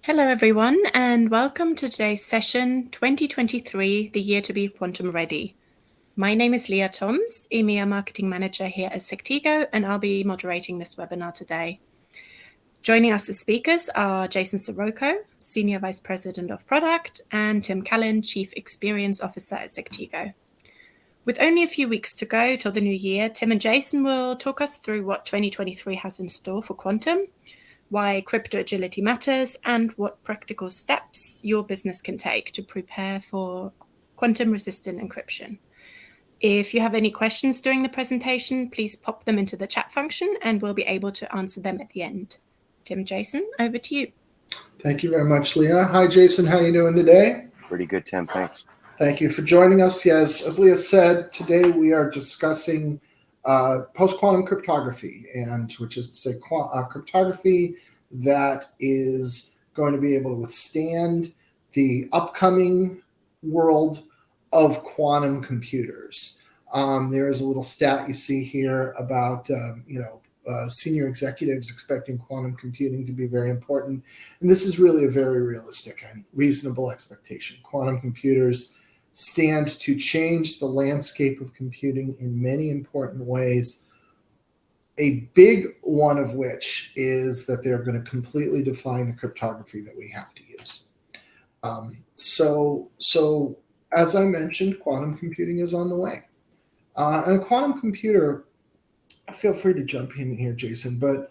Hello everyone, and welcome to today's session 2023, the year to be quantum ready. My name is Leah Toms, EMEA Marketing Manager here at Sectigo, and I'll be moderating this webinar today. Joining us as speakers are Jason Sirocco, Senior Vice President of Product, and Tim Callan, Chief Experience Officer at Sectigo. With only a few weeks to go till the new year, Tim and Jason will talk us through what 2023 has in store for quantum, why crypto agility matters, and what practical steps your business can take to prepare for quantum-resistant encryption. If you have any questions during the presentation, please pop them into the chat function and we'll be able to answer them at the end. Tim, Jason, over to you. Thank you very much, Leah. Hi, Jason. How are you doing today? Pretty good, Tim. Thanks. Thank you for joining us. Yes, as Leah said, today we are discussing Post Quantum Cryptography, which is to say cryptography that is going to be able to withstand the upcoming world of quantum computers. There is a little stat you see here about senior executives expecting quantum computing to be very important, and this is really a very realistic and reasonable expectation. Quantum computers stand to change the landscape of computing in many important ways, a big one of which is that they're going to completely define the cryptography that we have to use. So as I mentioned, quantum computing is on the way. And a quantum computer, feel free to jump in here, Jason, but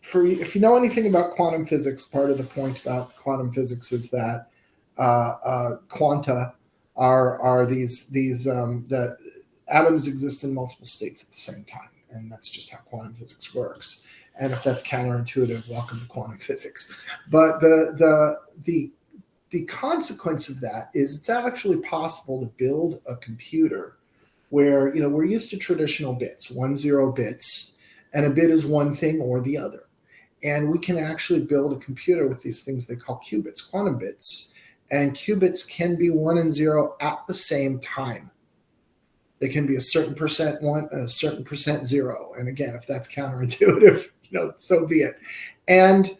if you know anything about quantum physics, part of the point about quantum physics is that quanta are these that atoms exist in multiple states at the same time, and that's just how quantum physics works. And if that's counterintuitive, welcome to quantum physics. But the consequence of that is it's actually possible to build a computer where we're used to traditional bits, 1-0 bits, and a bit is one thing or the other. And we can actually build a computer with these things they call qubits, quantum bits. And qubits can be 1 and 0 at the same time. They can be a certain percent 1 and a certain percent 0. And again, if that's counterintuitive, so be it. And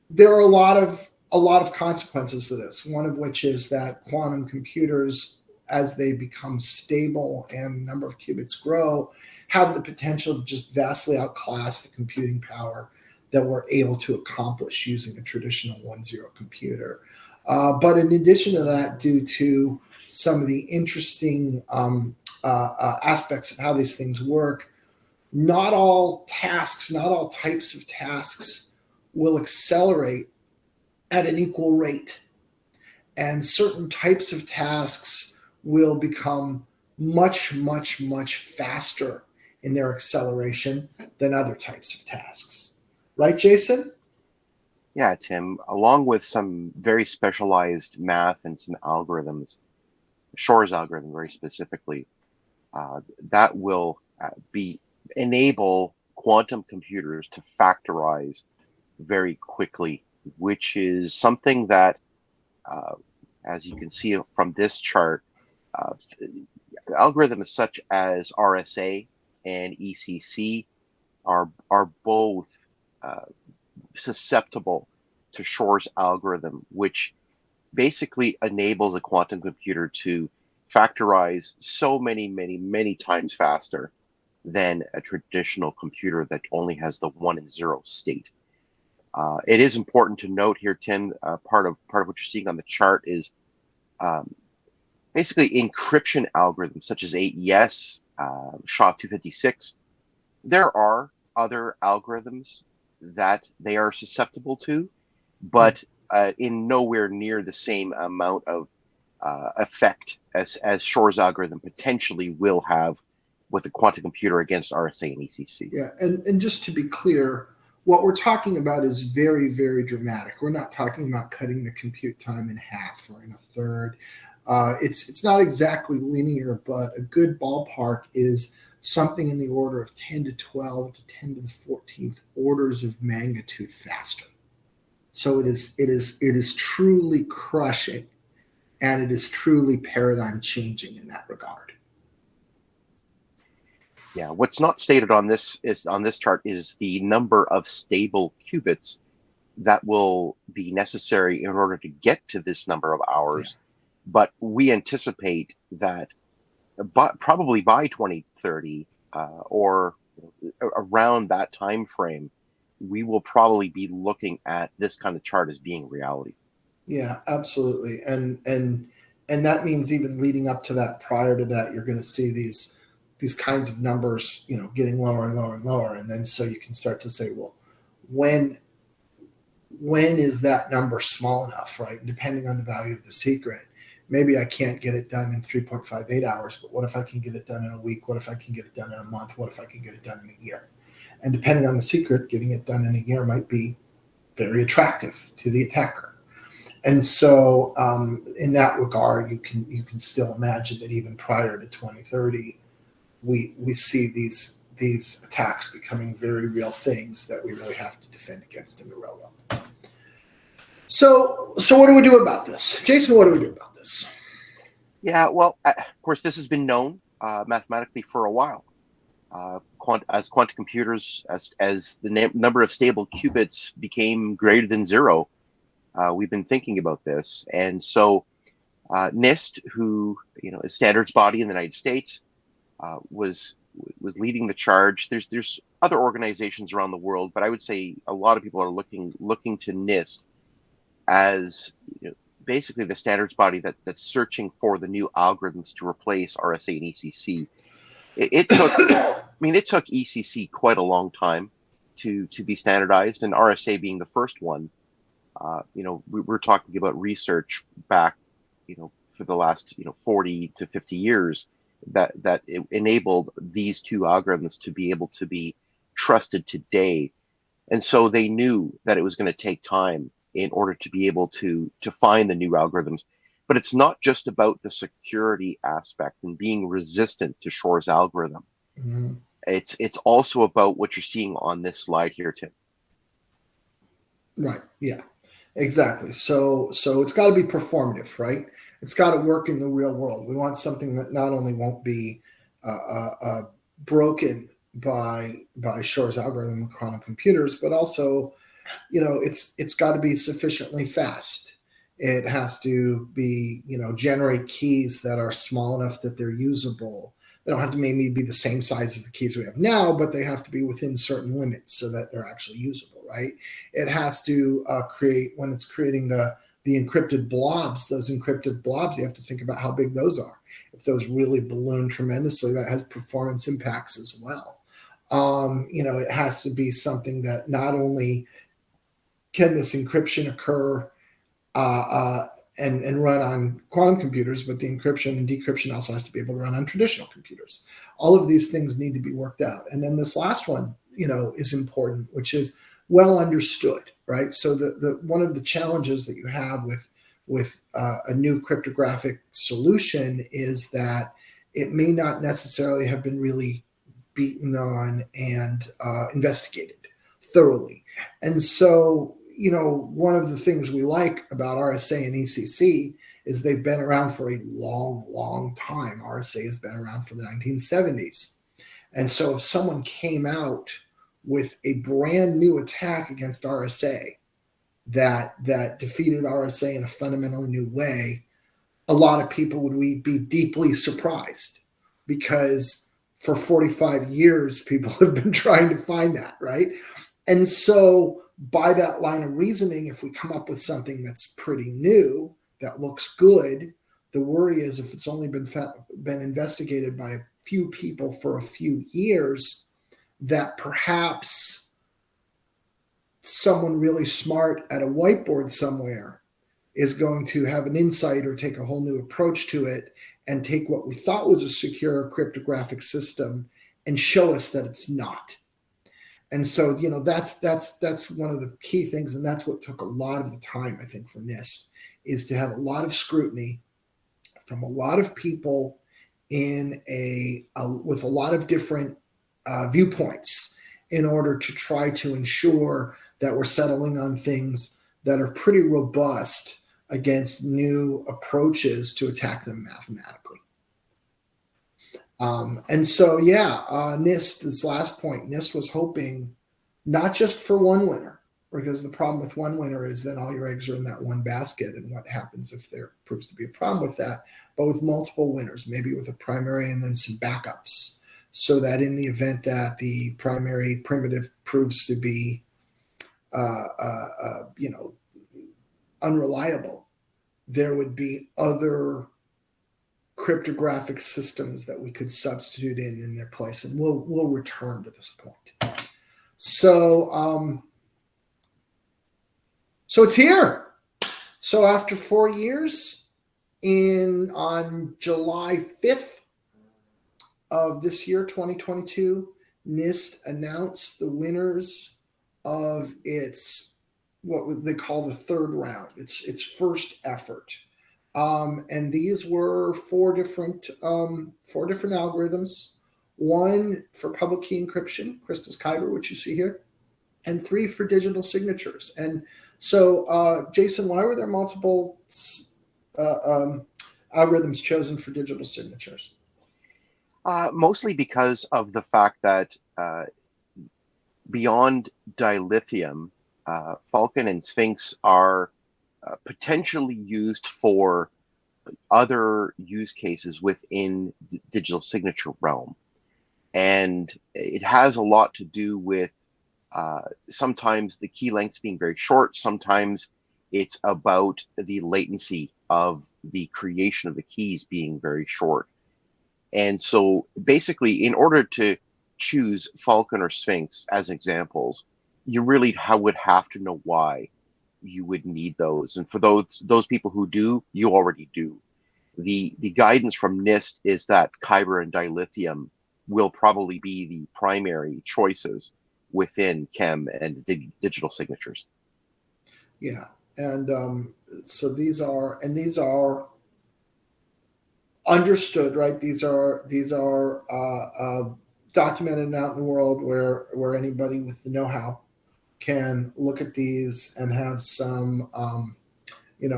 there are a lot of consequences to this. One of which is that quantum computers, as they become stable and the number of qubits grow, have the potential to just vastly outclass the computing power that we're able to accomplish using a traditional 1-0 computer. But in addition to that, due to some of the interesting aspects of how these things work, not all tasks, not all types of tasks will accelerate at an equal rate. And certain types of tasks will become much, much, much faster in their acceleration than other types of tasks. Right, Jason? Yeah, Tim. Along with some very specialized math and some algorithms, Shor's algorithm very specifically, that will enable quantum computers to factorize very quickly, which is something that, as you can see from this chart, algorithms such as RSA and ECC are both susceptible to Shor's algorithm, which basically enables a quantum computer to factorize so many times faster than a traditional computer that only has the 1 and 0 state. It is important to note here, Tim, part of what you're seeing on the chart is basically encryption algorithms such as AES, SHA-256. There are other algorithms that they are susceptible to, but in nowhere near the same amount of effect as Shor's algorithm potentially will have with a quantum computer against RSA and ECC. Yeah, and just to be clear, what we're talking about is very, very dramatic. We're not talking about cutting the compute time in half or in a third. It's not exactly linear, but a good ballpark is something in the order of 10 to 12 to 10 to the 14th orders of magnitude faster. So it is truly crushing, and it is truly paradigm changing in that regard. Yeah, what's not stated on this chart is the number of stable qubits that will be necessary in order to get to this number of hours. But we anticipate that probably by 2030 or around that time frame, we will probably be looking at this kind of chart as being reality. Yeah, absolutely. And that means even leading up to that, prior to that, you're going to see these kinds of numbers, getting lower and lower and lower. And then so you can start to say, well, when is that number small enough, right? And depending on the value of the secret, maybe I can't get it done in 3.58 hours, but what if I can get it done in a week? What if I can get it done in a month? What if I can get it done in a year? And depending on the secret, getting it done in a year might be very attractive to the attacker. And so in that regard, you can still imagine that even prior to 2030, we see these attacks becoming very real things that we really have to defend against in the real world. So what do we do about this? Jason, what do we do about this? Yeah, well, of course, this has been known mathematically for a while. As quantum computers, as the number of stable qubits became greater than zero, we've been thinking about this. And so NIST, who is standards body in the United States, was leading the charge. There's other organizations around the world, but I would say a lot of people are looking to NIST as basically the standards body that's searching for the new algorithms to replace RSA and ECC. It took ECC quite a long time to be standardized, and RSA being the first one. We're talking about research back, for the last 40 to 50 years that it enabled these two algorithms to be able to be trusted today. And so they knew that it was going to take time in order to be able to find the new algorithms. But it's not just about the security aspect and being resistant to Shor's algorithm. Mm-hmm. It's also about what you're seeing on this slide here, Tim. Right. Yeah, exactly. So it's got to be performative, right? It's got to work in the real world. We want something that not only won't be broken by Shor's algorithm in quantum computers, but also, it's got to be sufficiently fast. It has to be, generate keys that are small enough that they're usable. They don't have to maybe be the same size as the keys we have now, but they have to be within certain limits so that they're actually usable, right? It has to create, when it's creating the encrypted blobs, those encrypted blobs, you have to think about how big those are. If those really balloon tremendously, that has performance impacts as well. It has to be something that not only can this encryption occur and run on quantum computers, but the encryption and decryption also has to be able to run on traditional computers. All of these things need to be worked out. And then this last one, is important, which is well understood, right? So the one of the challenges that you have with a new cryptographic solution is that it may not necessarily have been really beaten on and investigated thoroughly. And so, one of the things we like about RSA and ECC is they've been around for a long, long time. RSA has been around for the 1970s. And so if someone came out with a brand new attack against RSA that defeated RSA in a fundamentally new way, a lot of people would be deeply surprised, because for 45 years, people have been trying to find that, right? And so by that line of reasoning, if we come up with something that's pretty new, that looks good, the worry is if it's only been investigated by a few people for a few years, that perhaps someone really smart at a whiteboard somewhere is going to have an insight or take a whole new approach to it and take what we thought was a secure cryptographic system and show us that it's not. And so, that's one of the key things, and that's what took a lot of the time, I think, for NIST, is to have a lot of scrutiny from a lot of people in with a lot of different viewpoints in order to try to ensure that we're settling on things that are pretty robust against new approaches to attack them mathematically. And so, NIST, this last point, NIST was hoping not just for one winner, because the problem with one winner is then all your eggs are in that one basket, and what happens if there proves to be a problem with that. But with multiple winners, maybe with a primary and then some backups, so that in the event that the primary primitive proves to be unreliable, there would be other cryptographic systems that we could substitute in their place, and we'll return to this point. So it's here. So after 4 years, on July 5th of this year, 2022, NIST announced the winners of its what they call the third round, its first effort. And these were four different algorithms. One for public key encryption, Crystal's Kyber, which you see here, and 3 for digital signatures. And so, Jason, why were there multiple algorithms chosen for digital signatures? Mostly because of the fact that beyond dilithium, Falcon and Sphinx are potentially used for other use cases within the digital signature realm. And it has a lot to do with sometimes the key lengths being very short. Sometimes it's about the latency of the creation of the keys being very short. And so basically, in order to choose Falcon or Sphinx as examples, you really would have to know why you would need those. And for those people who do, you already do. The guidance from NIST is that Kyber and dilithium will probably be the primary choices within chem and digital signatures. Yeah, and so these are understood, right? These are documented and out in the world where anybody with the know-how can look at these and have some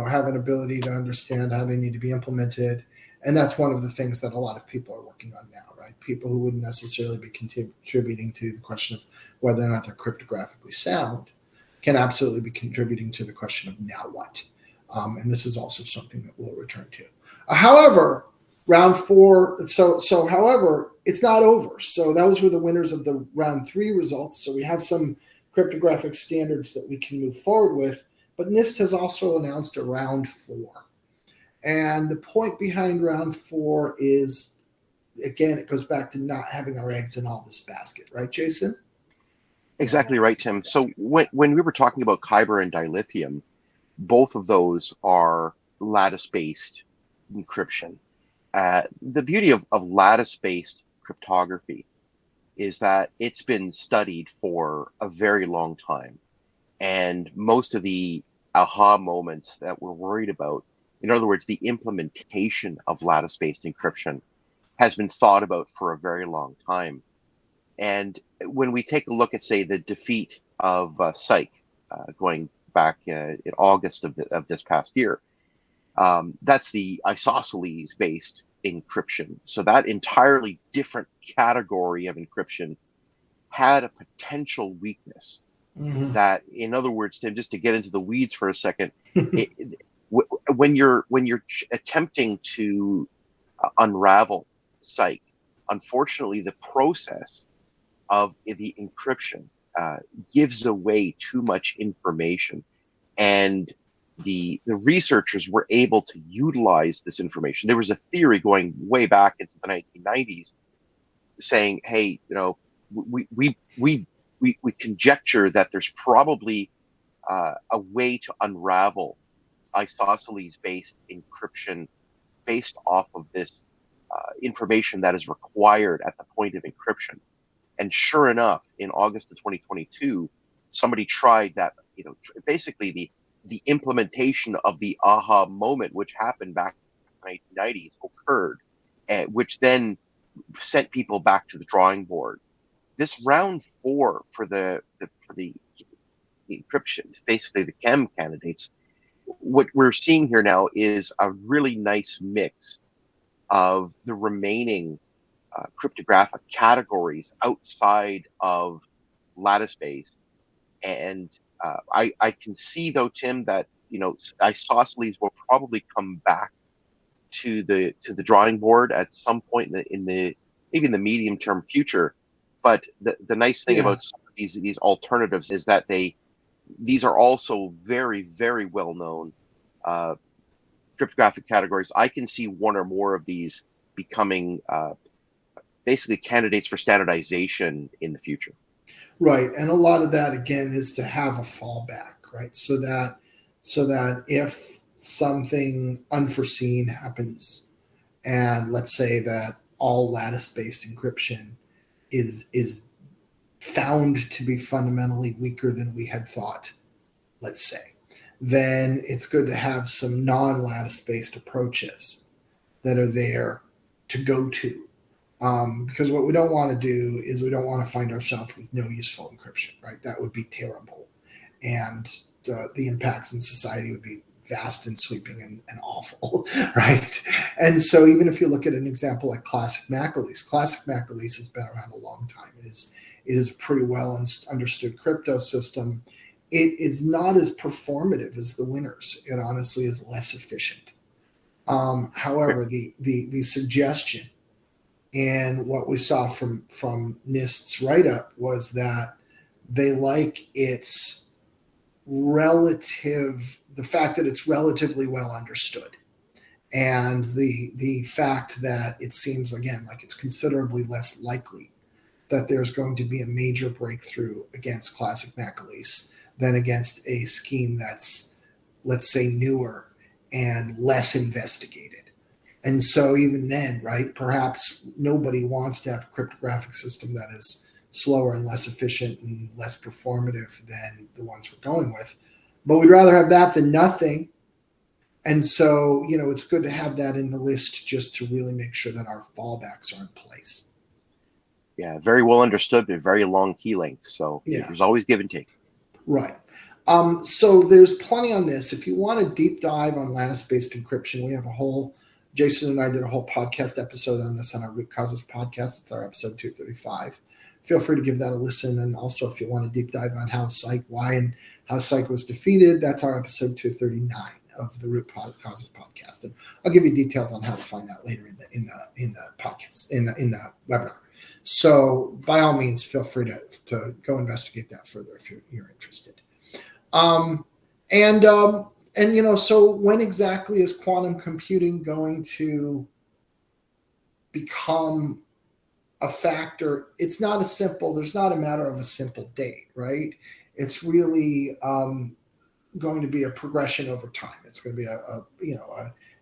have an ability to understand how they need to be implemented. And that's one of the things that a lot of people are working on now, right? People who wouldn't necessarily be contributing to the question of whether or not they're cryptographically sound can absolutely be contributing to the question of now what. And this is also something that we'll return to. However, round 4, however, it's not over. So those were the winners of the round 3 results. So we have some cryptographic standards that we can move forward with, but NIST has also announced a round 4. And the point behind round 4 is, again, it goes back to not having our eggs in all this basket, right, Jason? Exactly right, Tim. So when we were talking about Kyber and dilithium, both of those are lattice-based encryption. The beauty of lattice-based cryptography is that it's been studied for a very long time. And most of the aha moments that we're worried about, in other words, the implementation of lattice-based encryption, has been thought about for a very long time. And when we take a look at, say, the defeat of psych, going back in August of this past year, that's the isosceles-based encryption. So that entirely different category of encryption had a potential weakness. Mm-hmm. That, in other words, Tim, just to get into the weeds for a second, when you're attempting to unravel psych, unfortunately, the process of the encryption gives away too much information, and the researchers were able to utilize this information. There was a theory going way back into the 1990s saying, hey, we conjecture that there's probably a way to unravel isosceles-based encryption based off of this information that is required at the point of encryption. And sure enough, in August of 2022, somebody tried that, basically the implementation of the aha moment, which happened back in the 1990s, occurred, which then sent people back to the drawing board. This round 4 for the encryption, basically the chem candidates, what we're seeing here now is a really nice mix of the remaining cryptographic categories outside of lattice-based and I can see though, Tim, that isosceles will probably come back to the drawing board at some point in the maybe in the medium term future. But the nice thing about some of these alternatives is that these are also very, very well known cryptographic categories. I can see one or more of these becoming basically candidates for standardization in the future. Right, and a lot of that again is to have a fallback, right? So that if something unforeseen happens, and let's say that all lattice-based encryption is found to be fundamentally weaker than we had thought, let's say, then it's good to have some non-lattice-based approaches that are there to go to. Because what we don't want to do is we don't want to find ourselves with no useful encryption, right? That would be terrible. And the impacts in society would be vast and sweeping and awful, right? And so even if you look at an example like Classic McAleese has been around a long time. It is a pretty well understood crypto system. It is not as performative as the winners. It honestly is less efficient. However, the suggestion and what we saw from NIST's write-up was that they like its the fact that it's relatively well understood, and the fact that it seems, again, like it's considerably less likely that there's going to be a major breakthrough against Classic McAleese than against a scheme that's, let's say, newer and less investigated. And so even then, right, perhaps nobody wants to have a cryptographic system that is slower and less efficient and less performative than the ones we're going with. But we'd rather have that than nothing. And so, it's good to have that in the list just to really make sure that our fallbacks are in place. Yeah, very well understood, but very long key lengths. So there's always give and take. Right. So there's plenty on this. If you want a deep dive on lattice-based encryption, we have Jason and I did a whole podcast episode on this on our Root Causes podcast. It's our episode 235. Feel free to give that a listen. And also, if you want a deep dive on why and how psych was defeated, that's our episode 239 of the Root Causes podcast. And I'll give you details on how to find that later in the podcast, in the webinar. So by all means, feel free to go investigate that further if you're interested. So when exactly is quantum computing going to become a factor? It's not there's not a matter of a simple date, right? It's really going to be a progression over time. It's going to be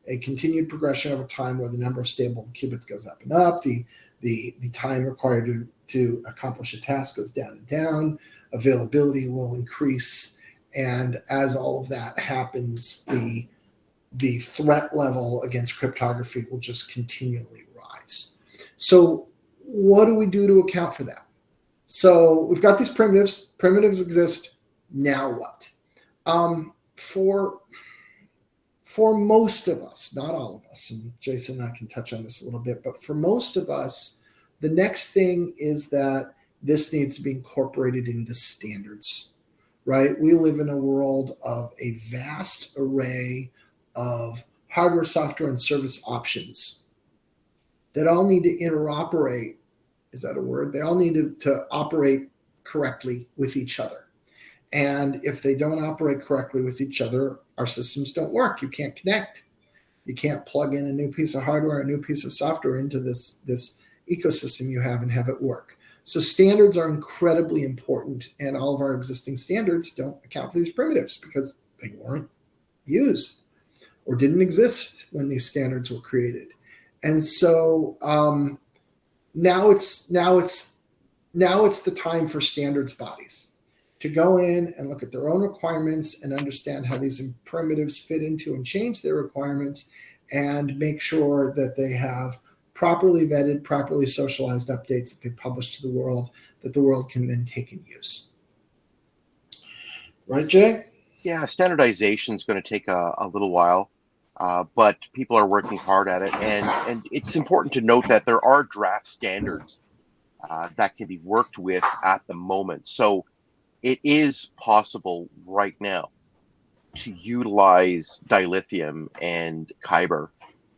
a continued progression over time where the number of stable qubits goes up and up. The time required to accomplish a task goes down and down. Availability will increase. And as all of that happens, the threat level against cryptography will just continually rise. So what do we do to account for that? So we've got these primitives. Primitives exist. Now what? For most of us, not all of us, and Jason and I can touch on this a little bit, but for most of us, the next thing is that this needs to be incorporated into standards. Right? We live in a world of a vast array of hardware, software, and service options that all need to interoperate. Is that a word? They all need to operate correctly with each other. And if they don't operate correctly with each other, our systems don't work. You can't connect. You can't plug in a new piece of hardware, a new piece of software into this ecosystem you have and have it work. So standards are incredibly important, and all of our existing standards don't account for these primitives because they weren't used or didn't exist when these standards were created. And so now it's the time for standards bodies to go in and look at their own requirements and understand how these primitives fit into and change their requirements, and make sure that they have properly vetted, properly socialized updates that they publish to the world, that the world can then take and use. Right, Jay? Yeah, standardization is going to take a little while, but people are working hard at it. And it's important to note that there are draft standards that can be worked with at the moment. So it is possible right now to utilize dilithium and kyber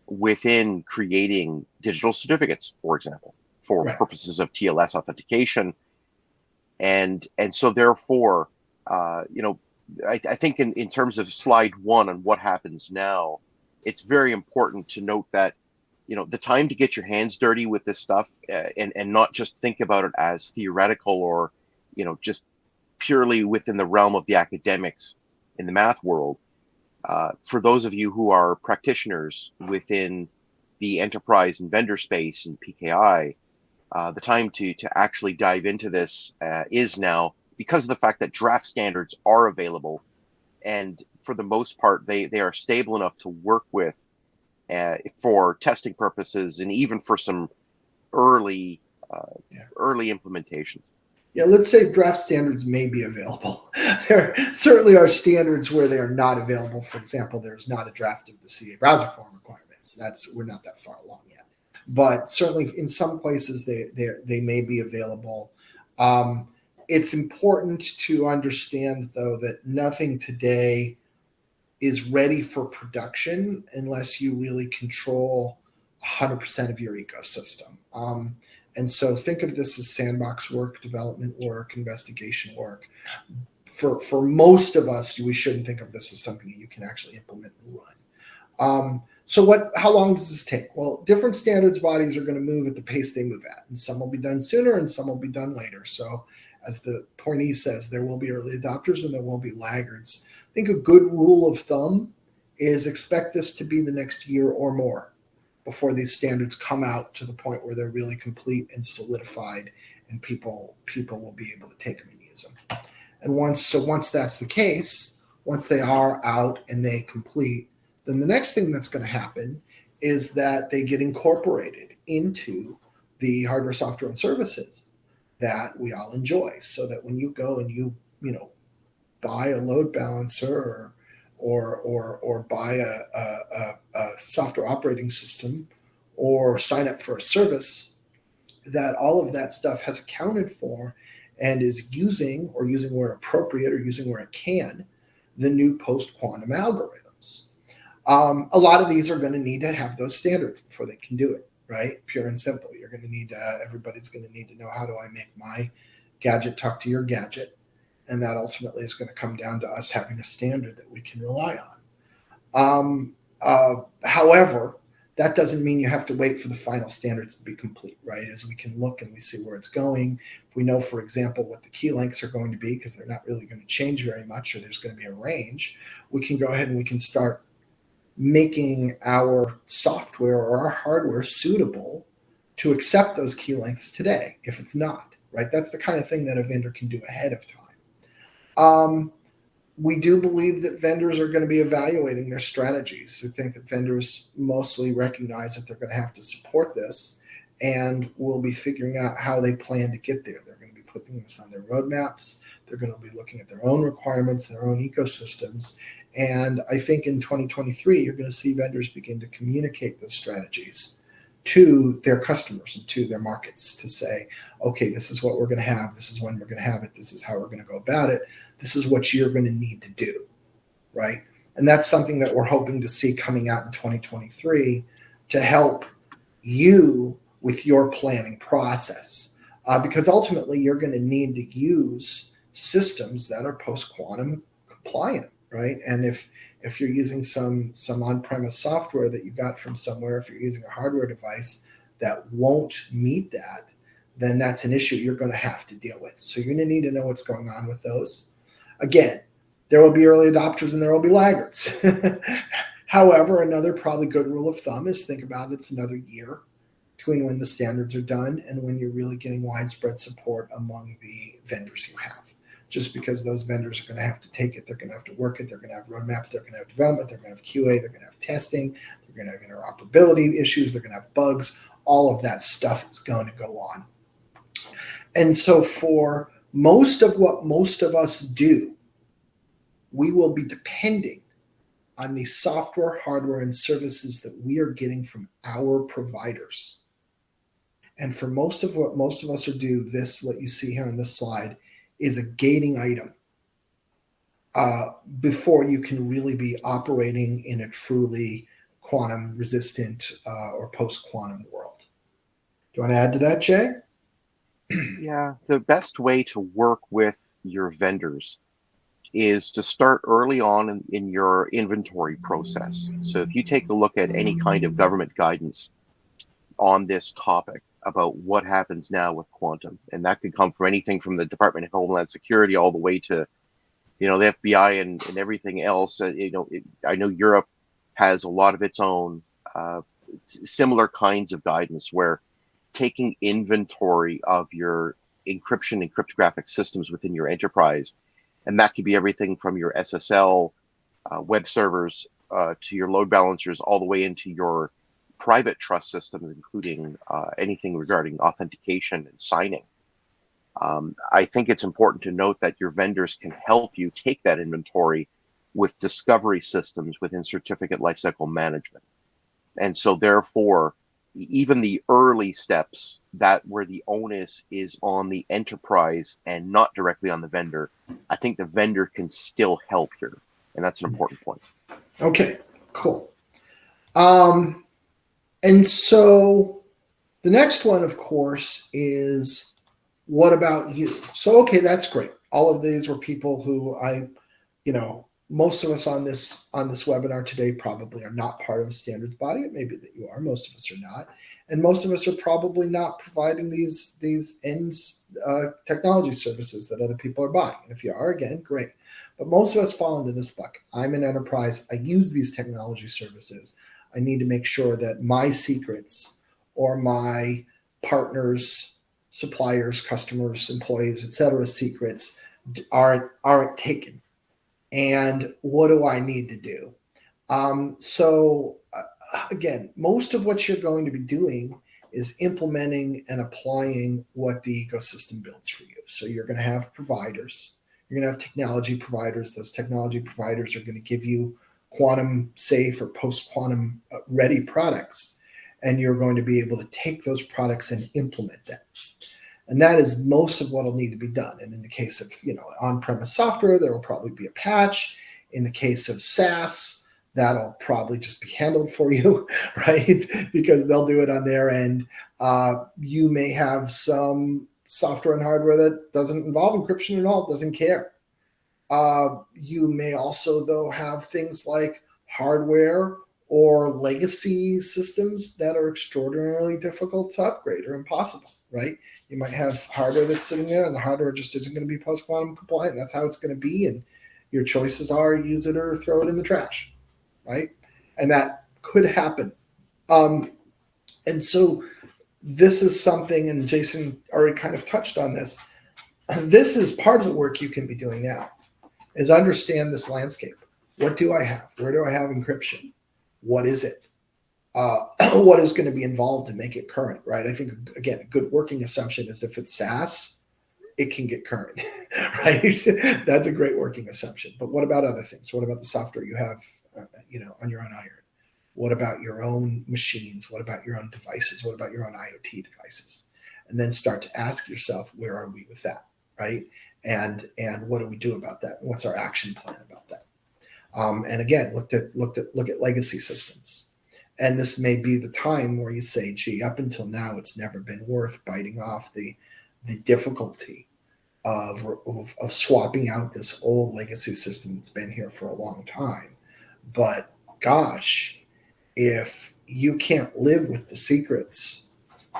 within creating digital certificates, for example, for Right. purposes of TLS authentication. And so therefore, I think in terms of slide one on what happens now, it's very important to note that, the time to get your hands dirty with this stuff, and not just think about it as theoretical or, just purely within the realm of the academics in the math world. For those of you who are practitioners within the enterprise and vendor space in PKI, the time to actually dive into this is now, because of the fact that draft standards are available, and for the most part they are stable enough to work with for testing purposes and even for some early early implementations. Yeah, let's say draft standards may be available. There certainly are standards where they are not available. For example, there's not a draft of the CA browser form requirements. We're not that far along yet. But certainly in some places they may be available. It's important to understand, though, that nothing today is ready for production unless you really control 100% of your ecosystem. And so think of this as sandbox work, development work, investigation work. For most of us, we shouldn't think of this as something that you can actually implement and run. How long does this take? Well, different standards bodies are going to move at the pace they move at, and some will be done sooner and some will be done later. So as the pointee says, there will be early adopters and there will be laggards. I think a good rule of thumb is expect this to be the next year or more before these standards come out to the point where they're really complete and solidified, and people will be able to take them and use them. And once that's the case, once they are out and they complete, then the next thing that's going to happen is that they get incorporated into the hardware, software, and services that we all enjoy. So that when you go and you buy a load balancer or buy a software operating system or sign up for a service, that all of that stuff has accounted for and is using where appropriate or using where it can the new post quantum algorithms. A lot of these are going to need to have those standards before they can do it, right? Pure and simple. You're going to need everybody's going to need to know, how do I make my gadget talk to your gadget? And that ultimately is going to come down to us having a standard that we can rely on. However, that doesn't mean you have to wait for the final standards to be complete, right? As we can look and we see where it's going. If we know, for example, what the key lengths are going to be, because they're not really going to change very much, or there's going to be a range, we can go ahead and we can start making our software or our hardware suitable to accept those key lengths today, if it's not, right? That's the kind of thing that a vendor can do ahead of time. We do believe that vendors are going to be evaluating their strategies. I think that vendors mostly recognize that they're going to have to support this, and will be figuring out how they plan to get there. They're going to be putting this on their roadmaps. They're going to be looking at their own requirements, their own ecosystems. And I think in 2023, you're going to see vendors begin to communicate those strategies to their customers and to their markets, to say, okay, this is what we're going to have. This is when we're going to have it. This is how we're going to go about it. This is what you're going to need to do, right? And that's something that we're hoping to see coming out in 2023 to help you with your planning process. Because ultimately, you're going to need to use systems that are post-quantum compliant, right? And if you're using some on-premise software that you got from somewhere, if you're using a hardware device that won't meet that, then that's an issue you're going to have to deal with. So you're going to need to know what's going on with those. Again, there will be early adopters and there will be laggards. However, another probably good rule of thumb is think about it's another year between when the standards are done and when you're really getting widespread support among the vendors you have. Just because those vendors are going to have to take it, they're going to have to work it, they're going to have roadmaps, they're going to have development, they're going to have QA, they're going to have testing, they're going to have interoperability issues, they're going to have bugs. All of that stuff is going to go on. And so for most of what most of us do, we will be depending on the software, hardware, and services that we are getting from our providers. And for most of what most of us are do, this, what you see here on this slide, is a gating item before you can really be operating in a truly quantum resistant or post-quantum world. Do you want to add to that, Jay? Yeah, the best way to work with your vendors is to start early on in your inventory process. So if you take a look at any kind of government guidance on this topic about what happens now with quantum, and that could come from anything from the Department of Homeland Security all the way to, the FBI and everything else. I know Europe has a lot of its own similar kinds of guidance where taking inventory of your encryption and cryptographic systems within your enterprise, and that could be everything from your SSL web servers to your load balancers, all the way into your private trust systems, including anything regarding authentication and signing. I think it's important to note that your vendors can help you take that inventory with discovery systems within certificate lifecycle management. And so therefore, even the early steps, that where the onus is on the enterprise and not directly on the vendor, I think the vendor can still help here. And that's an important point. Okay, cool. And so the next one, of course, is what about you? So, okay, that's great. All of these were people who most of us on this webinar today probably are not part of a standards body. It may be that you are. Most of us are not, and most of us are probably not providing these ends technology services that other people are buying. And if you are, again, great. But most of us fall into this bucket. I'm an enterprise. I use these technology services. I need to make sure that my secrets or my partners, suppliers, customers, employees, etc. secrets aren't taken. And what do I need to do? Again, most of what you're going to be doing is implementing and applying what the ecosystem builds for you. So you're going to have providers. You're going to have technology providers. Those technology providers are going to give you quantum safe or post-quantum ready products. And you're going to be able to take those products and implement them. And that is most of what will need to be done. And in the case of on-premise software, there will probably be a patch. In the case of SaaS, that'll probably just be handled for you, right? Because they'll do it on their end. You may have some software and hardware that doesn't involve encryption at all, doesn't care. You may also, though, have things like hardware or legacy systems that are extraordinarily difficult to upgrade or impossible, right? You might have hardware that's sitting there and the hardware just isn't going to be post-quantum compliant. That's how it's going to be. And your choices are use it or throw it in the trash, right? And that could happen. And so this is something, and Jason already kind of touched on this. This is part of the work you can be doing now, is understand this landscape. What do I have? Where do I have encryption? What is it? What is going to be involved to make it current, right? I think, again, a good working assumption is if it's SaaS, it can get current, right? That's a great working assumption. But what about other things? What about the software you have, on your own iron? What about your own machines? What about your own devices? What about your own IoT devices? And then start to ask yourself, where are we with that, right? And what do we do about that? What's our action plan about that? And again, look at legacy systems. And this may be the time where you say, gee, up until now, it's never been worth biting off the difficulty of swapping out this old legacy system that's been here for a long time. But gosh, if you can't live with the secrets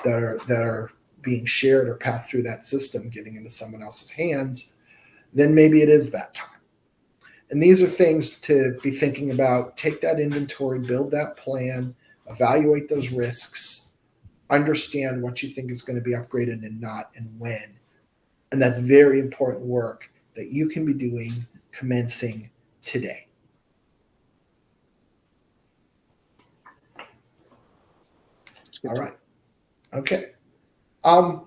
that are being shared or passed through that system, getting into someone else's hands, then maybe it is that time. And these are things to be thinking about. Take that inventory, build that plan, evaluate those risks, understand what you think is going to be upgraded and not, and when. And that's very important work that you can be doing commencing today. All right. Okay. And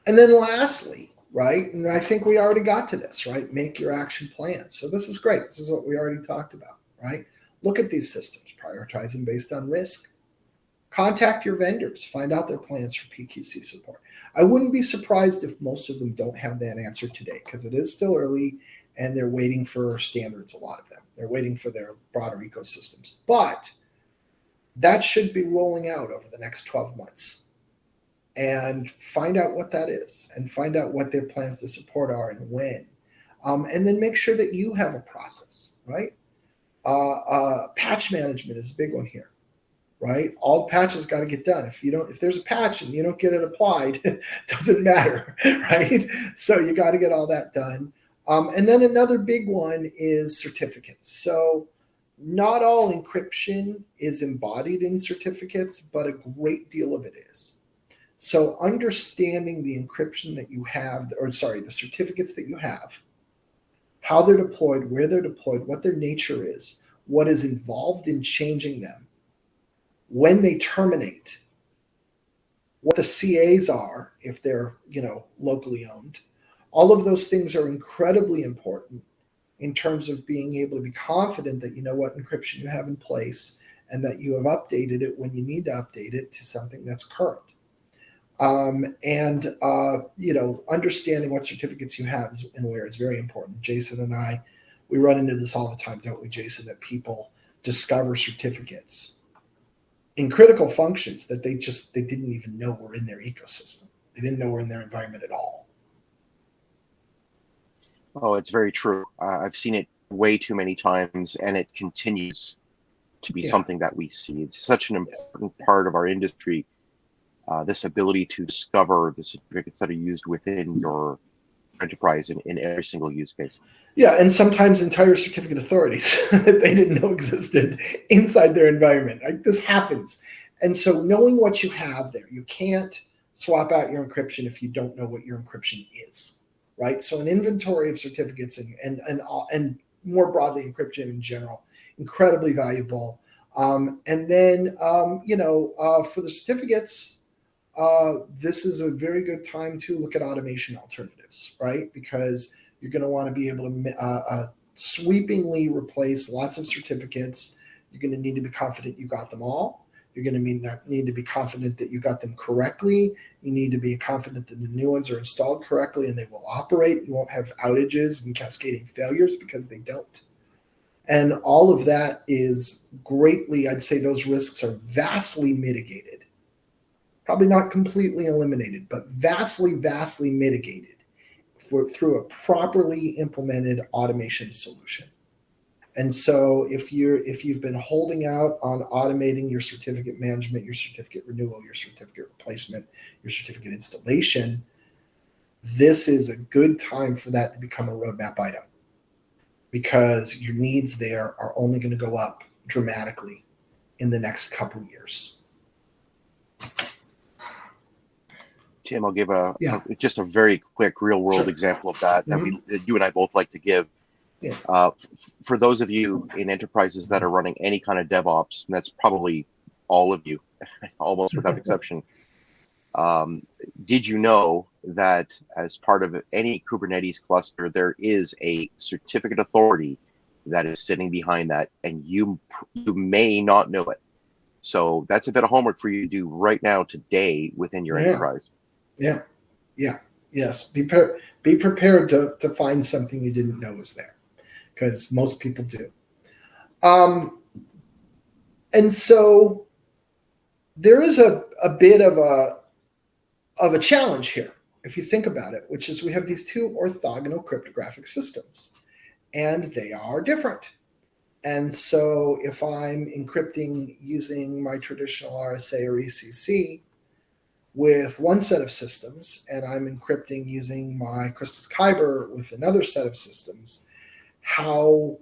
then lastly, right, and I think we already got to this, right? Make your action plan. So this is great. This is what we already talked about, right? Look at these systems, prioritize them based on risk. Contact your vendors, find out their plans for PQC support. I wouldn't be surprised if most of them don't have that answer today, because it is still early and they're waiting for standards, a lot of them. They're waiting for their broader ecosystems. But that should be rolling out over the next 12 months. And find out what that is, and find out what their plans to support are and when. And then make sure that you have a process, right? Patch management is a big one here, right? All patches got to get done. If there's a patch and you don't get it applied, it doesn't matter, right? So you got to get all that done. And then another big one is certificates. So not all encryption is embodied in certificates, but a great deal of it is. So understanding the encryption that you have, the certificates that you have, how they're deployed, where they're deployed, what their nature is, what is involved in changing them, when they terminate, what the CAs are if they're, locally owned. All of those things are incredibly important in terms of being able to be confident that you know what encryption you have in place and that you have updated it when you need to update it to something that's current. Understanding what certificates you have and where is very important. Jason and I, we run into this all the time, don't we, Jason, that people discover certificates in critical functions that they didn't even know were in their ecosystem. They didn't know were in their environment at all. Oh, it's very true. I've seen it way too many times, and it continues to be something that we see. It's such an important part of our industry. This ability to discover the certificates that are used within your enterprise in every single use case. Yeah, and sometimes entire certificate authorities that they didn't know existed inside their environment. This happens. And so knowing what you have there, you can't swap out your encryption if you don't know what your encryption is, right? So an inventory of certificates and more broadly encryption in general, incredibly valuable. And then, for the certificates, this is a very good time to look at automation alternatives, right? Because you're going to want to be able to sweepingly replace lots of certificates. You're going to need to be confident you got them all. You're going to need to be confident that you got them correctly. You need to be confident that the new ones are installed correctly and they will operate. You won't have outages and cascading failures because they don't. And all of that is greatly, I'd say those risks are vastly mitigated. Probably not completely eliminated, but vastly mitigated through a properly implemented automation solution. And so if you've been holding out on automating your certificate management, your certificate renewal, your certificate replacement, your certificate installation, this is a good time for that to become a roadmap item, because your needs there are only going to go up dramatically in the next couple of years. Tim, I'll give just a very quick real world example of that that you and I both like to give. Yeah. For those of you in enterprises that are running any kind of DevOps, and that's probably all of you, almost without exception, did you know that as part of any Kubernetes cluster, there is a certificate authority that is sitting behind that, and you may not know it. So that's a bit of homework for you to do right now today within your enterprise. Yes. Be prepared to find something you didn't know was there, because most people do. And so there is a bit of a challenge here, if you think about it, which is we have these two orthogonal cryptographic systems, and they are different. And so if I'm encrypting using my traditional RSA or ECC with one set of systems, and I'm encrypting using my Crystal Kyber with another set of systems, how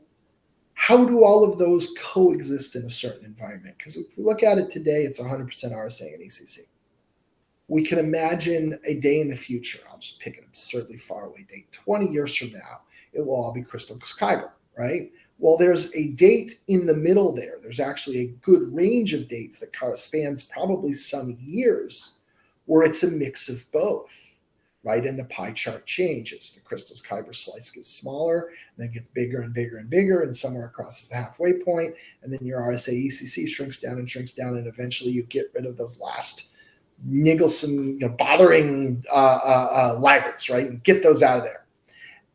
do all of those coexist in a certain environment? Because if we look at it today, it's 100% RSA and ECC. We can imagine a day in the future. I'll just pick an absurdly far away date. 20 years from now, it will all be Crystal Kyber, right? Well, there's a date in the middle there. There's actually a good range of dates that spans probably some years where it's a mix of both, right? And the pie chart changes. The crystal's Kyber slice gets smaller, and then gets bigger and bigger and bigger, and somewhere crosses the halfway point, and then your RSA ECC shrinks down, and eventually you get rid of those last nigglesome, bothering laggards, right? And get those out of there.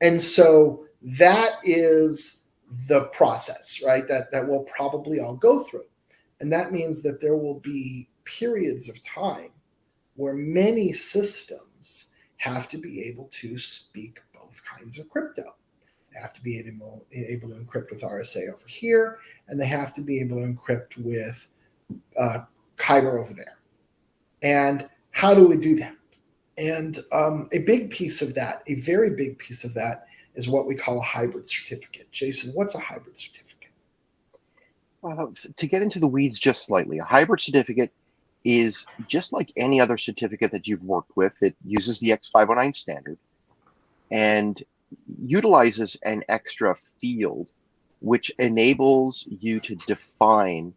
And so that is the process, right? That we'll probably all go through. And that means that there will be periods of time where many systems have to be able to speak both kinds of crypto. They have to be able to encrypt with RSA over here, and they have to be able to encrypt with Kyber over there. And how do we do that? And a big piece of that, a very big piece of that, is what we call a hybrid certificate. Jason, what's a hybrid certificate? Well, to get into the weeds just slightly, a hybrid certificate is just like any other certificate that you've worked with. It uses the X509 standard and utilizes an extra field which enables you to define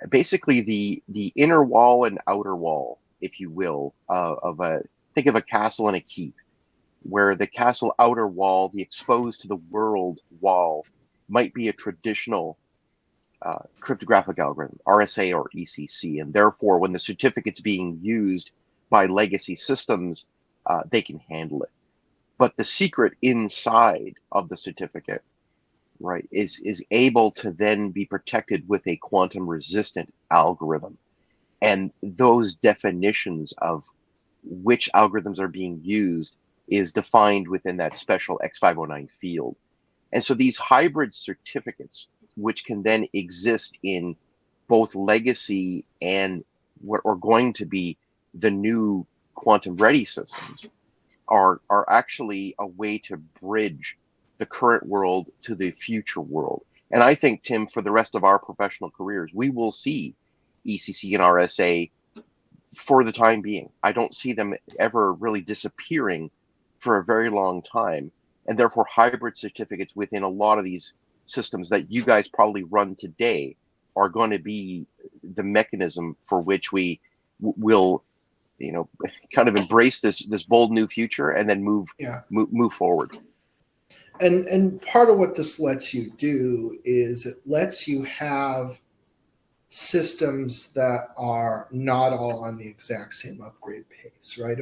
basically the inner wall and outer wall, if you will, think of a castle and a keep, where the castle outer wall, the exposed to the world wall, might be a traditional cryptographic algorithm, RSA or ECC, and therefore when the certificate's being used by legacy systems, they can handle it. But the secret inside of the certificate, right, is able to then be protected with a quantum resistant algorithm. And those definitions of which algorithms are being used is defined within that special X509 field. And so these hybrid certificates, which can then exist in both legacy and what are going to be the new quantum ready systems, are actually a way to bridge the current world to the future world. And I think, Tim, for the rest of our professional careers, we will see ECC and RSA for the time being. I don't see them ever really disappearing for a very long time. And therefore, hybrid certificates within a lot of these systems that you guys probably run today are going to be the mechanism for which we will, kind of embrace this bold new future and then move forward. And part of what this lets you do is it lets you have systems that are not all on the exact same upgrade pace, right?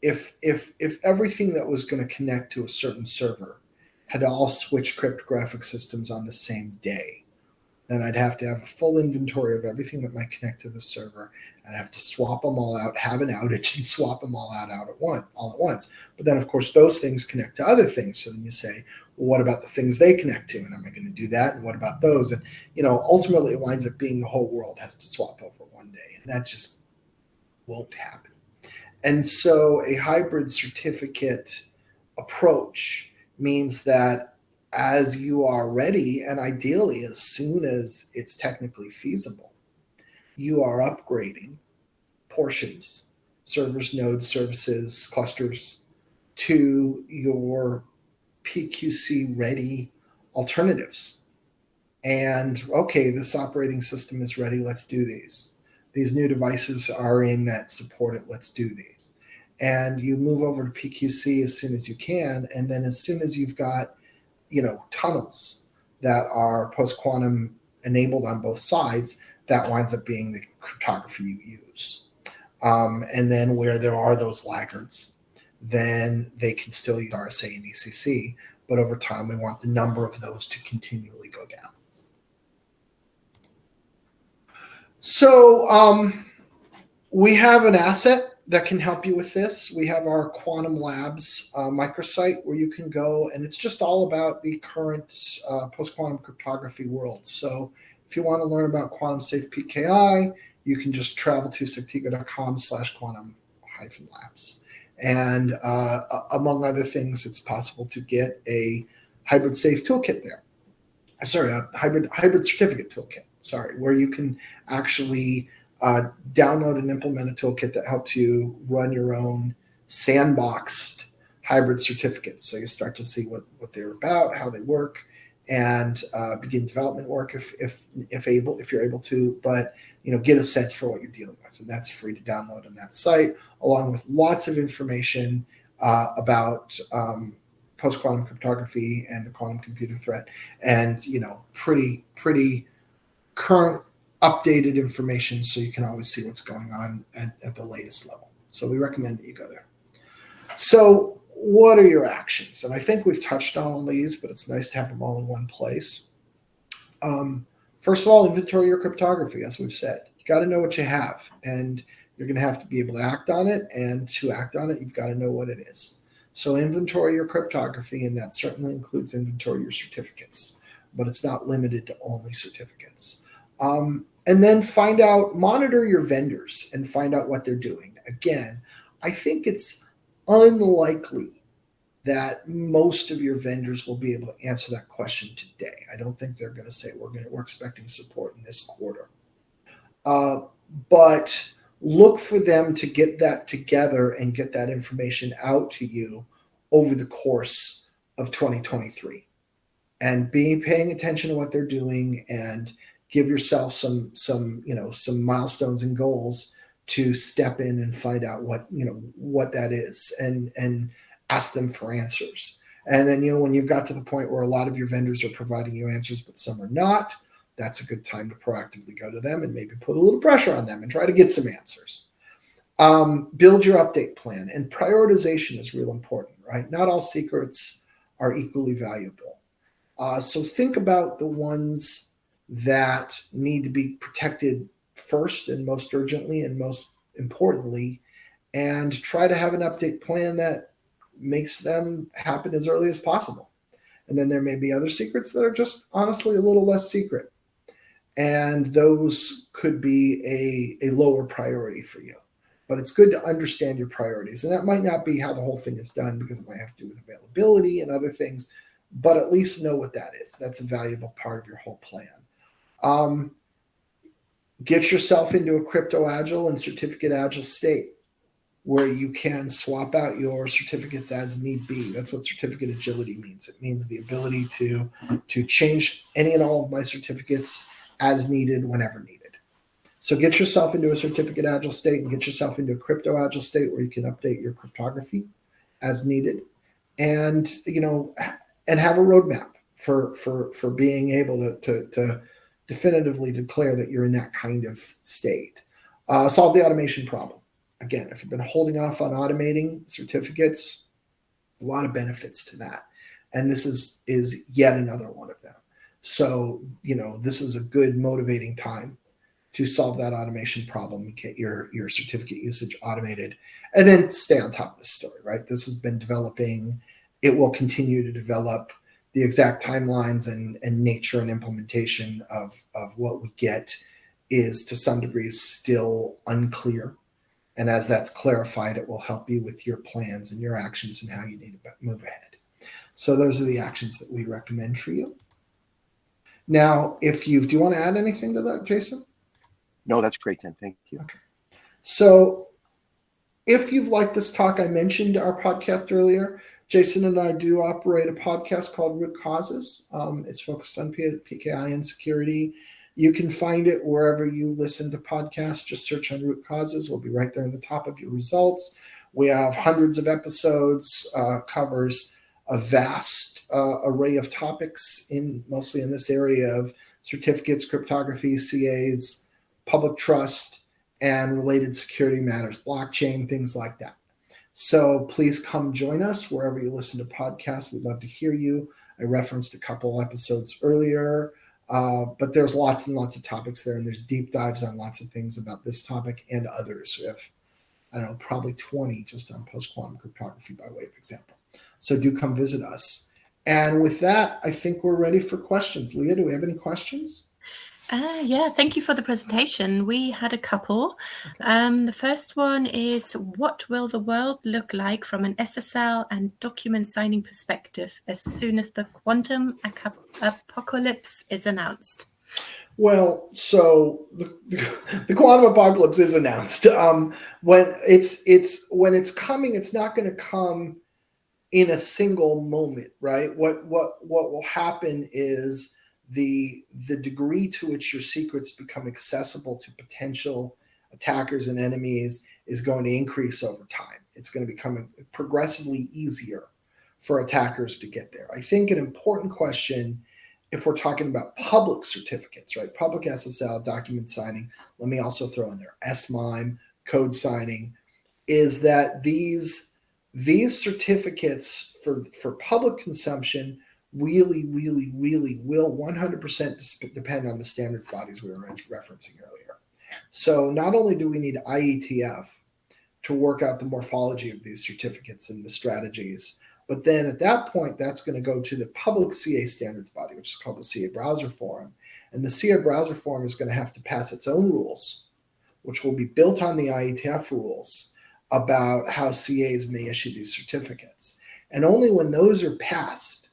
If everything that was going to connect to a certain server had to all switch cryptographic systems on the same day, then I'd have to have a full inventory of everything that might connect to the server. I'd have to swap them all out, have an outage, and swap them all at once. But then, of course, those things connect to other things. So then you say, well, what about the things they connect to? And am I going to do that? And what about those? And, ultimately it winds up being the whole world has to swap over one day. And that just won't happen. And so a hybrid certificate approach means that as you are ready, and ideally as soon as it's technically feasible, you are upgrading portions, servers, nodes, services, clusters to your PQC ready alternatives. And okay, this operating system is ready. Let's do these. These new devices are in that support it. Let's do these. And you move over to PQC as soon as you can. And then as soon as you've got tunnels that are post-quantum enabled on both sides, that winds up being the cryptography you use. And then where there are those laggards, then they can still use RSA and ECC, but over time we want the number of those to continually go down. So we have an asset that can help you with this. We have our Quantum Labs microsite where you can go, and it's just all about the current post-quantum cryptography world. So if you want to learn about quantum safe PKI, you can just travel to sectigo.com/quantum-labs. And among other things, it's possible to get a hybrid safe toolkit there. Sorry, a hybrid certificate toolkit. Sorry, where you can actually download and implement a toolkit that helps you run your own sandboxed hybrid certificates. So you start to see what they're about, how they work, and begin development work if you're able to, but get a sense for what you're dealing with, and that's free to download on that site, along with lots of information about post quantum cryptography and the quantum computer threat, and pretty current, updated information, so you can always see what's going on at the latest level. So we recommend that you go there. So what are your actions? And I think we've touched on all these, but it's nice to have them all in one place. First of all, inventory your cryptography, as we've said. You got to know what you have, and you're going to have to be able to act on it. And to act on it, you've got to know what it is. So inventory your cryptography, and that certainly includes inventory your certificates, but it's not limited to only certificates. And then monitor your vendors and find out what they're doing. Again, I think it's unlikely that most of your vendors will be able to answer that question today. I don't think they're going to say we're expecting support in this quarter. But look for them to get that together and get that information out to you over the course of 2023. And paying attention to what they're doing, and give yourself some milestones and goals to step in and find out what that is, and ask them for answers. And then, when you've got to the point where a lot of your vendors are providing you answers, but some are not, that's a good time to proactively go to them and maybe put a little pressure on them and try to get some answers. Build your update plan, and prioritization is real important, right? Not all secrets are equally valuable. So think about the ones that need to be protected first and most urgently and most importantly, and try to have an update plan that makes them happen as early as possible. And then there may be other secrets that are just honestly a little less secret, and those could be a lower priority for you. But it's good to understand your priorities, and that might not be how the whole thing is done, because it might have to do with availability and other things, but at least know what that is. That's a valuable part of your whole plan. Get yourself into a crypto-agile and certificate-agile state where you can swap out your certificates as need be. That's what certificate agility means. It means the ability to change any and all of my certificates as needed, whenever needed. So get yourself into a certificate-agile state, and get yourself into a crypto-agile state where you can update your cryptography as needed, and have a roadmap for being able to definitively declare that you're in that kind of state. Solve the automation problem. Again, if you've been holding off on automating certificates, a lot of benefits to that. And this is yet another one of them. So, this is a good motivating time to solve that automation problem and get your certificate usage automated, and then stay on top of this story, right? This has been developing. It will continue to develop. The exact timelines and nature and implementation of what we get is, to some degree, still unclear. And as that's clarified, it will help you with your plans and your actions and how you need to move ahead. So those are the actions that we recommend for you. Now, do you want to add anything to that, Jason? No, that's great, Tim. Thank you. Okay. So if you've liked this talk, I mentioned our podcast earlier. Jason and I do operate a podcast called Root Causes. It's focused on PKI and security. You can find it wherever you listen to podcasts. Just search on Root Causes. We'll be right there in the top of your results. We have hundreds of episodes, covers a vast array of topics, mostly in this area of certificates, cryptography, CAs, public trust, and related security matters, blockchain, things like that. So please come join us wherever you listen to podcasts. We'd love to hear you. I referenced a couple episodes earlier, but there's lots and lots of topics there, and there's deep dives on lots of things about this topic and others. We have, probably 20 just on post-quantum cryptography by way of example. So do come visit us. And with that, I think we're ready for questions. Leah, do we have any questions? Yeah, thank you for the presentation. We had a couple. Okay. The first one is, what will the world look like from an SSL and document signing perspective as soon as the quantum apocalypse is announced? Well, so the quantum apocalypse is announced. When it's coming, it's not going to come in a single moment, right? What will happen is the degree to which your secrets become accessible to potential attackers and enemies is going to increase over time. It's going to become progressively easier for attackers to get there. I think an important question, if we're talking about public certificates, right? Public SSL, document signing, let me also throw in there SMIME, code signing, is that these certificates for public consumption really will 100% depend on the standards bodies we were referencing earlier. So not only do we need IETF to work out the morphology of these certificates and the strategies, but then at that point, that's going to go to the public CA standards body, which is called the CA Browser Forum. And the CA Browser Forum is going to have to pass its own rules, which will be built on the IETF rules about how CAs may issue these certificates. And only when those are passed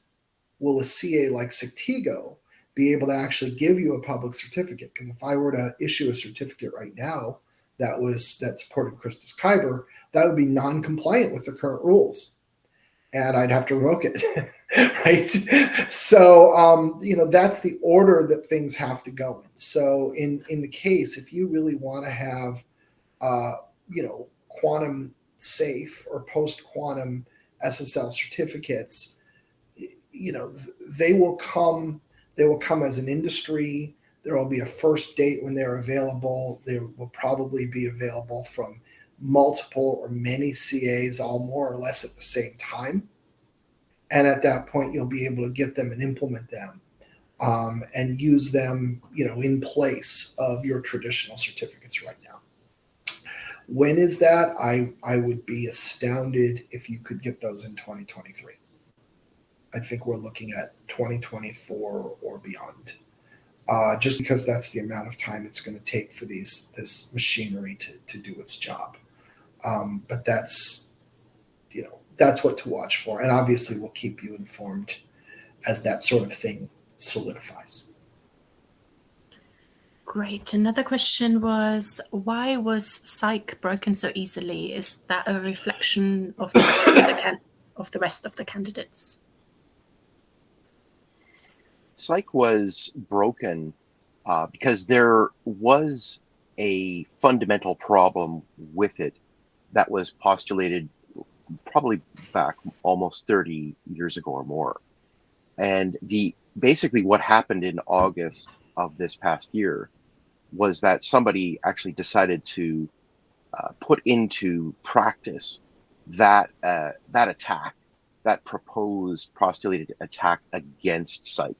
will a CA like Sectigo be able to actually give you a public certificate. Because if I were to issue a certificate right now that supported Christus Kyber, that would be non-compliant with the current rules. And I'd have to revoke it, right? So, that's the order that things have to go in. So in the case, if you really want to have, quantum safe or post-quantum SSL certificates, they will come as an industry. There will be a first date when they're available. They will probably be available from multiple or many CAs, all more or less at the same time. And at that point, you'll be able to get them and implement them and use them, in place of your traditional certificates right now. When is that? I would be astounded if you could get those in 2023. I think we're looking at 2024 or beyond, just because that's the amount of time it's going to take for this machinery to do its job. But that's what to watch for. And obviously we'll keep you informed as that sort of thing solidifies. Great. Another question was, why was psych broken so easily? Is that a reflection of the rest of the candidates? Psych was broken because there was a fundamental problem with it that was postulated probably back almost 30 years ago or more. And basically what happened in August of this past year was that somebody actually decided to put into practice that attack, that proposed postulated attack against psych.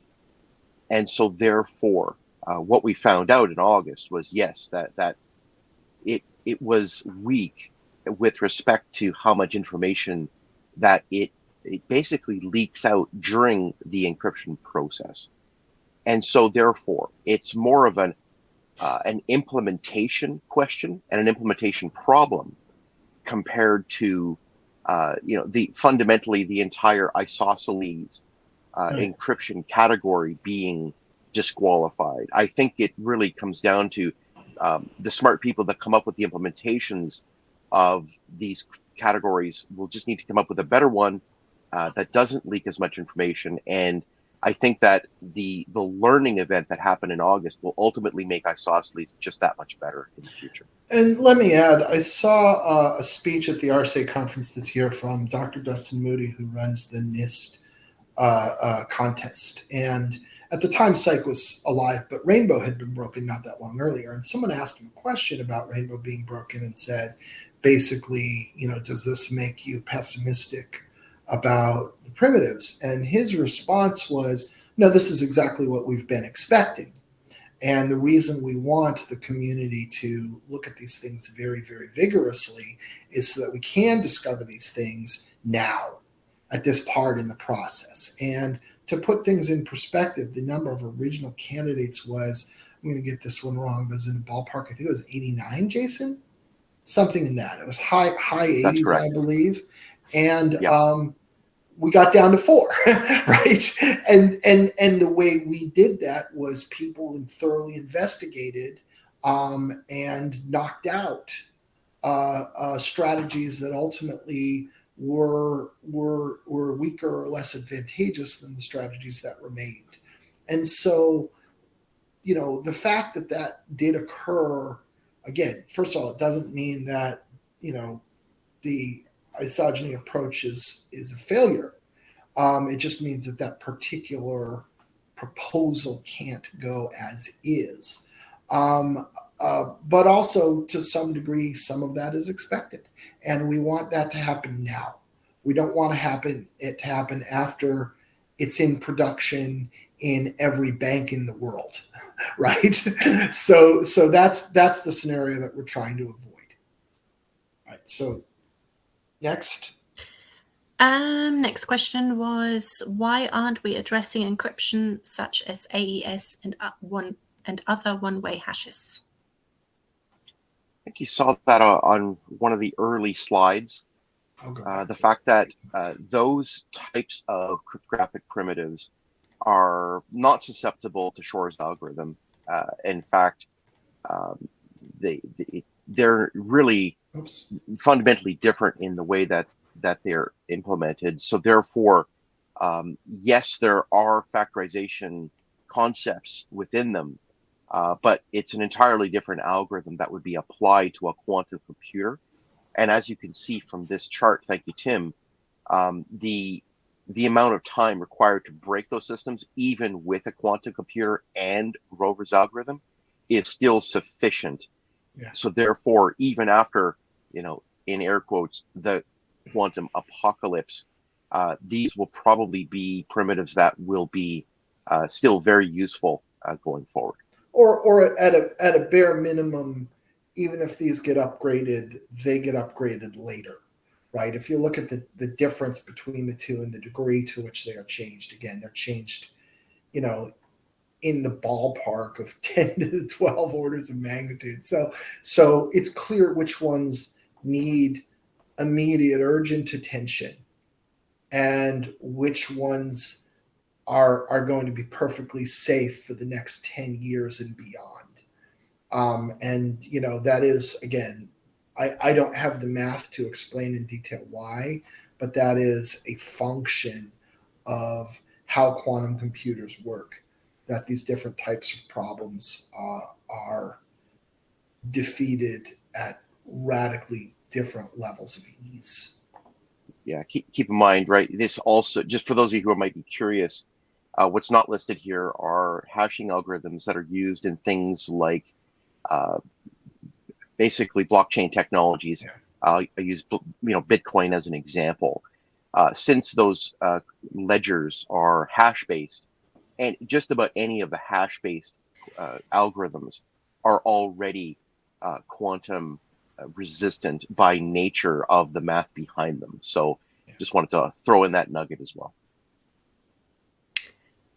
And so therefore, what we found out in August was, yes, that it was weak with respect to how much information that it basically leaks out during the encryption process. And so therefore, it's more of an implementation question and an implementation problem compared to fundamentally the entire isosceles encryption category being disqualified. I think it really comes down to the smart people that come up with the implementations of these categories will just need to come up with a better one that doesn't leak as much information. And I think that the learning event that happened in August will ultimately make isosceles just that much better in the future. And let me add, I saw a speech at the RSA conference this year from Dr. Dustin Moody, who runs the NIST contest. And at the time, Psych was alive, but Rainbow had been broken not that long earlier. And someone asked him a question about Rainbow being broken and said, basically, does this make you pessimistic about the primitives? And his response was, no, this is exactly what we've been expecting. And the reason we want the community to look at these things very, very vigorously is so that we can discover these things now at this part in the process. And to put things in perspective, the number of original candidates was, I'm going to get this one wrong, but it was in the ballpark. I think it was 89, Jason? Something in that. It was high 80s, I believe. And we got down to 4, right? And the way we did that was people thoroughly investigated and knocked out strategies that ultimately were weaker or less advantageous than the strategies that remained. And so, the fact that that did occur, again, first of all, it doesn't mean that, the isogeny approach is a failure. It just means that that particular proposal can't go as is. But also, to some degree, some of that is expected. And we want that to happen now. We don't want it to happen after it's in production in every bank in the world, right? So that's the scenario that we're trying to avoid. Right. So next. Next question was, why aren't we addressing encryption such as AES and other one-way hashes? I think you saw that on one of the early slides. The fact that those types of cryptographic primitives are not susceptible to Shor's algorithm. In fact, they're really fundamentally different in the way that they're implemented. So therefore, yes, there are factorization concepts within them, but it's an entirely different algorithm that would be applied to a quantum computer. And as you can see from this chart, thank you, Tim, the amount of time required to break those systems, even with a quantum computer and Rover's algorithm, is still sufficient. Yeah. So therefore, even after, in air quotes, the quantum apocalypse, these will probably be primitives that will be still very useful going forward. Or at a bare minimum, even if these get upgraded, they get upgraded later, right? If you look at the difference between the two and the degree to which they are changed, again, they're changed, in the ballpark of 10 to the 12 orders of magnitude. So it's clear which ones need immediate urgent attention and which ones are going to be perfectly safe for the next 10 years and beyond. And that is, again, I don't have the math to explain in detail why, but that is a function of how quantum computers work, that these different types of problems are defeated at radically different levels of ease. Yeah, keep in mind, right? This also, just for those of you who might be curious, what's not listed here are hashing algorithms that are used in things like basically blockchain technologies. Yeah. I use Bitcoin as an example. Since those ledgers are hash-based, and just about any of the hash-based algorithms are already quantum resistant by nature of the math behind them. So just wanted to throw in that nugget as well.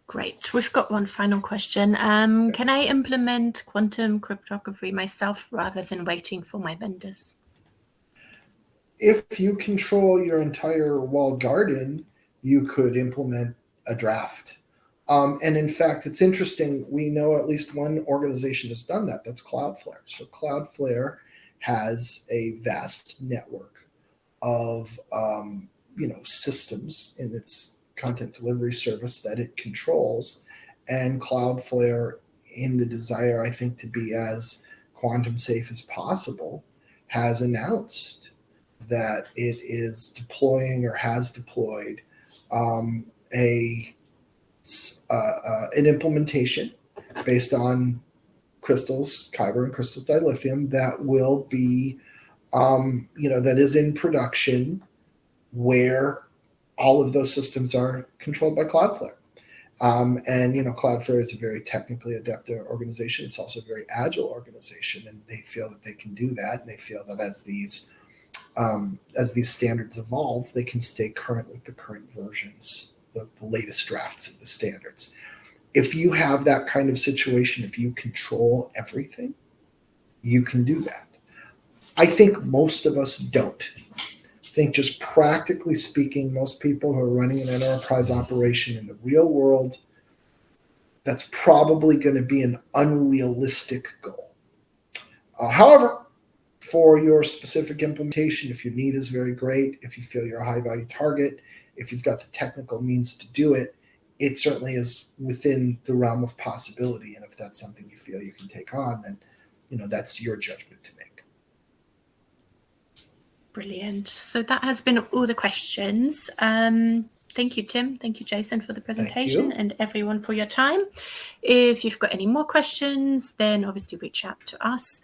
Great. We've got one final question. Can I implement quantum cryptography myself rather than waiting for my vendors? If you control your entire walled garden, you could implement a draft. And in fact, it's interesting. We know at least one organization has done that. That's Cloudflare. So Cloudflare has a vast network of systems in its content delivery service that it controls. And Cloudflare, in the desire, I think, to be as quantum safe as possible, has announced that it is deploying or has deployed an implementation based on crystals, Kyber and crystals dilithium, that will be, that is in production, where all of those systems are controlled by Cloudflare. And Cloudflare is a very technically adept organization. It's also a very agile organization, and they feel that they can do that. And they feel that as these standards evolve, they can stay current with the current versions, the latest drafts of the standards. If you have that kind of situation, if you control everything, you can do that. I think most of us don't. I think, just practically speaking, most people who are running an enterprise operation in the real world, that's probably going to be an unrealistic goal. However, for your specific implementation, if your need is very great, if you feel you're a high value target, if you've got the technical means to do it, it certainly is within the realm of possibility. And if that's something you feel you can take on, then, that's your judgment to make. Brilliant. So that has been all the questions. Thank you, Tim. Thank you, Jason, for the presentation, and everyone for your time. If you've got any more questions, then obviously reach out to us.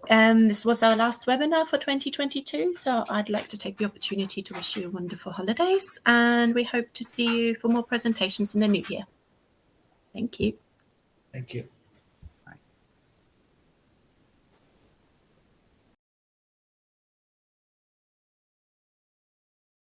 This was our last webinar for 2022, so I'd like to take the opportunity to wish you wonderful holidays, and we hope to see you for more presentations in the new year. Thank you. Thank you.